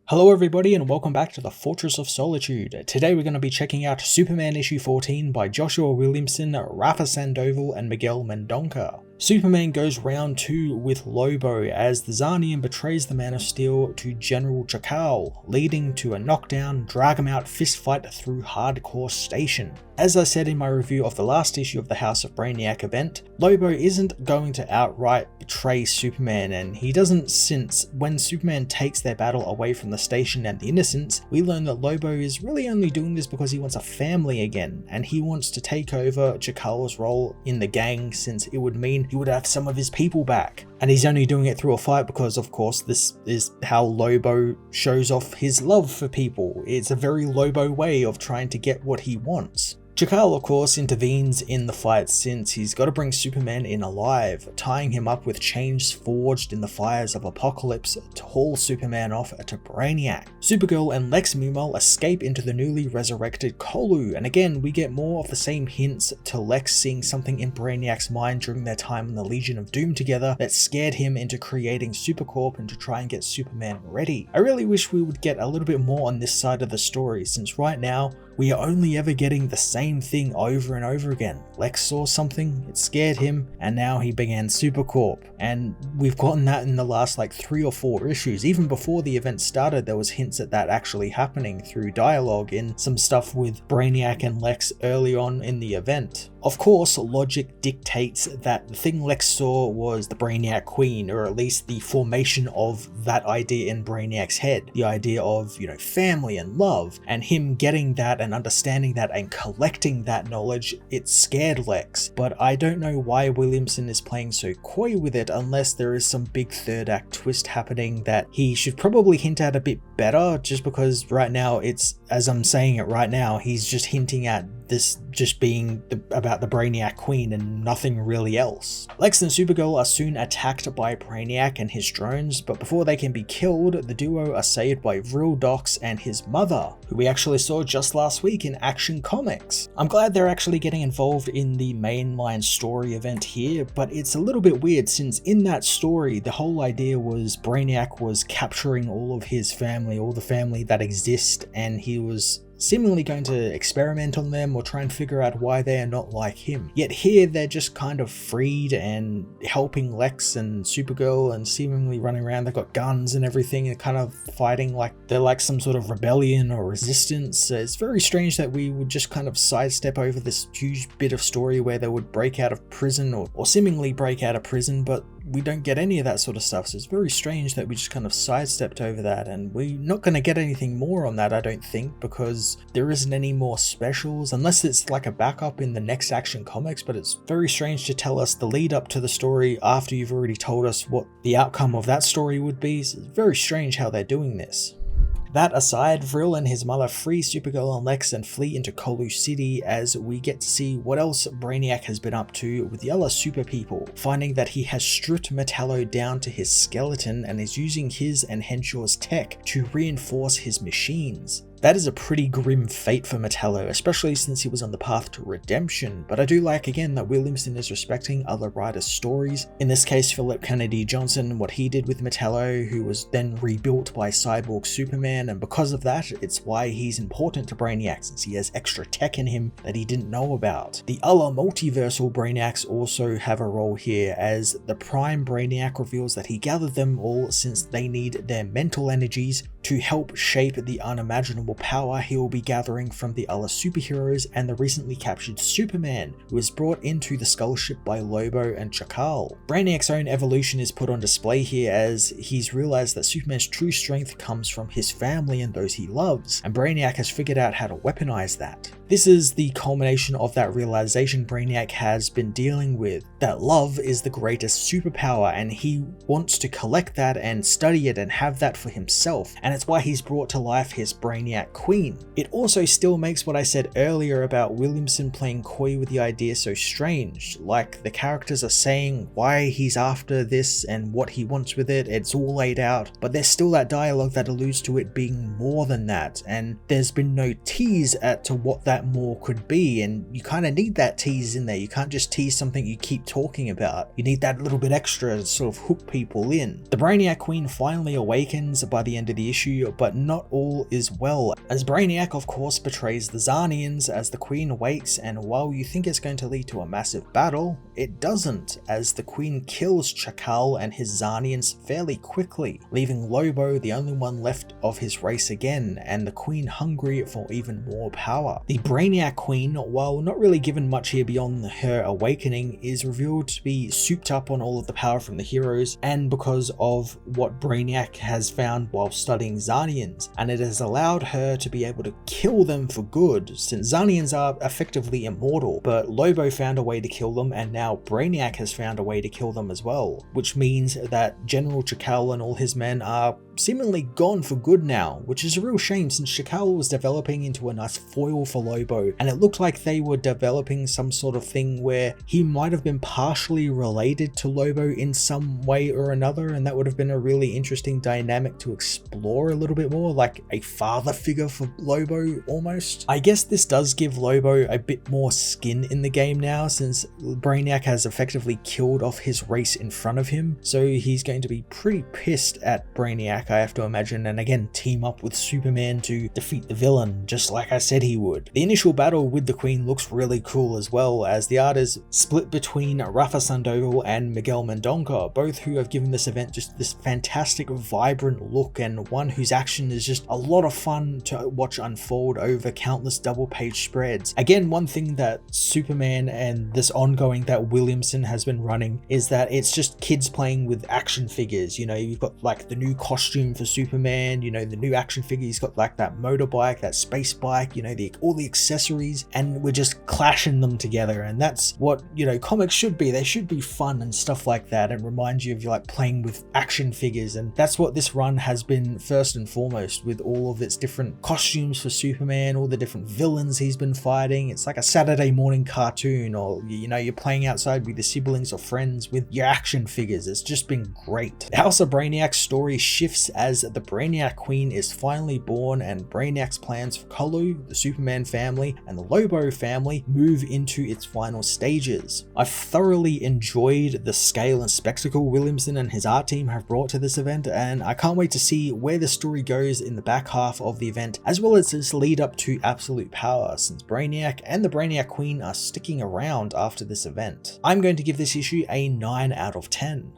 Hello everybody and welcome back to the Fortress of Solitude. Today we're going to be checking out Superman issue 14 by Joshua Williamson, Rafa Sandoval and Miguel Mendonca. Superman goes round 2 with Lobo as the Czarnian betrays the Man of Steel to General Chakal, leading to a knockdown, drag him out fistfight through Hardcore Station. As I said in my review of the last issue of the House of Brainiac event, Lobo isn't going to outright betray Superman, and he doesn't, since when Superman takes their battle away from the station and the innocents, we learn that Lobo is really only doing this because he wants a family again, and he wants to take over Chakal's role in the gang since it would mean he would have some of his people back. And he's only doing it through a fight because, of course, this is how Lobo shows off his love for people. It's a very Lobo way of trying to get what he wants. Chakal, of course, intervenes in the fight since he's got to bring Superman in alive, tying him up with chains forged in the fires of Apocalypse to haul Superman off to Brainiac. Supergirl and Lex meanwhile escape into the newly resurrected Kolu, and again we get more of the same hints to Lex seeing something in Brainiac's mind during their time in the Legion of Doom together that scared him into creating Supercorp and to try and get Superman ready. I really wish we would get a little bit more on this side of the story, since right now we are only ever getting the same thing over and over again. Lex saw something, it scared him, and now he began Supercorp. And we've gotten that in the last 3 or 4 issues. Even before the event started, there was hints at that actually happening through dialogue in some stuff with Brainiac and Lex early on in the event. Of course, logic dictates that the thing Lex saw was the Brainiac Queen, or at least the formation of that idea in Brainiac's head. The idea of, family and love, and him getting that and understanding that and collecting that knowledge, it scared Lex. But I don't know why Williamson is playing so coy with it unless there is some big third act twist happening that he should probably hint at a bit better, just because right now it's, as I'm saying it right now, he's just hinting at this just being about the Brainiac Queen and nothing really else. Lex and Supergirl are soon attacked by Brainiac and his drones, but before they can be killed, the duo are saved by Vril Dox and his mother, who we actually saw just last week in Action Comics. I'm glad they're actually getting involved in the mainline story event here, but it's a little bit weird since in that story, the whole idea was Brainiac was capturing all of his family, all the family that exists, and he was seemingly going to experiment on them or try and figure out why they are not like him. Yet here they're just kind of freed and helping Lex and Supergirl and seemingly running around. They've got guns and everything and kind of fighting like they're like some sort of rebellion or resistance. It's very strange that we would just kind of sidestep over this huge bit of story where they would break out of prison or seemingly break out of prison, but we don't get any of that sort of stuff. So it's very strange that we just kind of sidestepped over that, and we're not going to get anything more on that, I don't think, because there isn't any more specials unless it's like a backup in the next Action Comics. But it's very strange to tell us the lead up to the story after you've already told us what the outcome of that story would be. So it's very strange how they're doing this. That aside, Vril and his mother free Supergirl and Lex and flee into Kolu City as we get to see what else Brainiac has been up to with the other super people, finding that he has stripped Metallo down to his skeleton and is using his and Henshaw's tech to reinforce his machines. That is a pretty grim fate for Metallo, especially since he was on the path to redemption, but I do like again that Williamson is respecting other writers' stories. In this case, Philip Kennedy Johnson, what he did with Metallo, who was then rebuilt by Cyborg Superman, and because of that, it's why he's important to Brainiac, since he has extra tech in him that he didn't know about. The other multiversal Brainiacs also have a role here, as the Prime Brainiac reveals that he gathered them all since they need their mental energies to help shape the unimaginable power he will be gathering from the other superheroes and the recently captured Superman, who was brought into the Skull Ship by Lobo and Chakal. Brainiac's own evolution is put on display here as he's realized that Superman's true strength comes from his family and those he loves, and Brainiac has figured out how to weaponize that. This is the culmination of that realization Brainiac has been dealing with, that love is the greatest superpower, and he wants to collect that and study it and have that for himself, and it's why he's brought to life his Brainiac Queen. It also still makes what I said earlier about Williamson playing coy with the idea so strange, like the characters are saying why he's after this and what he wants with it, it's all laid out, but there's still that dialogue that alludes to it being more than that, and there's been no tease as to what that that more could be, and you kind of need that tease in there. You can't just tease something you keep talking about. You need that little bit extra to sort of hook people in. The Brainiac Queen finally awakens by the end of the issue, but not all is well, as Brainiac of course betrays the Czarnians as the Queen awakes, and while you think it's going to lead to a massive battle, it doesn't, as the Queen kills Chakal and his Czarnians fairly quickly, leaving Lobo the only one left of his race again, and the Queen hungry for even more power. The Brainiac Queen, while not really given much here beyond her awakening, is revealed to be souped up on all of the power from the heroes, and because of what Brainiac has found while studying Czarnians, and it has allowed her to be able to kill them for good, since Czarnians are effectively immortal, but Lobo found a way to kill them, and now Brainiac has found a way to kill them as well, which means that General Chakal and all his men are seemingly gone for good now, which is a real shame since Chakal was developing into a nice foil for Lobo, and it looked like they were developing some sort of thing where he might have been partially related to Lobo in some way or another, and that would have been a really interesting dynamic to explore a little bit more, like a father figure for Lobo almost. I guess this does give Lobo a bit more skin in the game now, since Brainiac has effectively killed off his race in front of him, so he's going to be pretty pissed at Brainiac, I have to imagine, and again team up with Superman to defeat the villain, just like I said he would. The initial battle with the Queen looks really cool as well, as the art is split between Rafa Sandoval and Miguel Mendonca, both who have given this event just this fantastic vibrant look, and one whose action is just a lot of fun to watch unfold over countless double page spreads. Again, one thing that Superman and this ongoing that Williamson has been running is that it's just kids playing with action figures. You know, you've got like the new costume for Superman, you know, the new action figure, he's got like that motorbike, that space bike, you know, all the accessories, and we're just clashing them together, and that's what, you know, comics should be. They should be fun and stuff like that, and remind you of like playing with action figures, and that's what this run has been first and foremost, with all of its different costumes for Superman, all the different villains he's been fighting. It's like a Saturday morning cartoon, or you know, you're playing outside with your siblings or friends with your action figures. It's just been great. The House of Brainiac's story shifts as the Brainiac Queen is finally born, and Brainiac's plans for Kolu, the Superman family, and the Lobo family move into its final stages. I've thoroughly enjoyed the scale and spectacle Williamson and his art team have brought to this event, and I can't wait to see where the story goes in the back half of the event, as well as this lead up to Absolute Power, since Brainiac and the Brainiac Queen are sticking around after this event. I'm going to give this issue a 9 out of 10.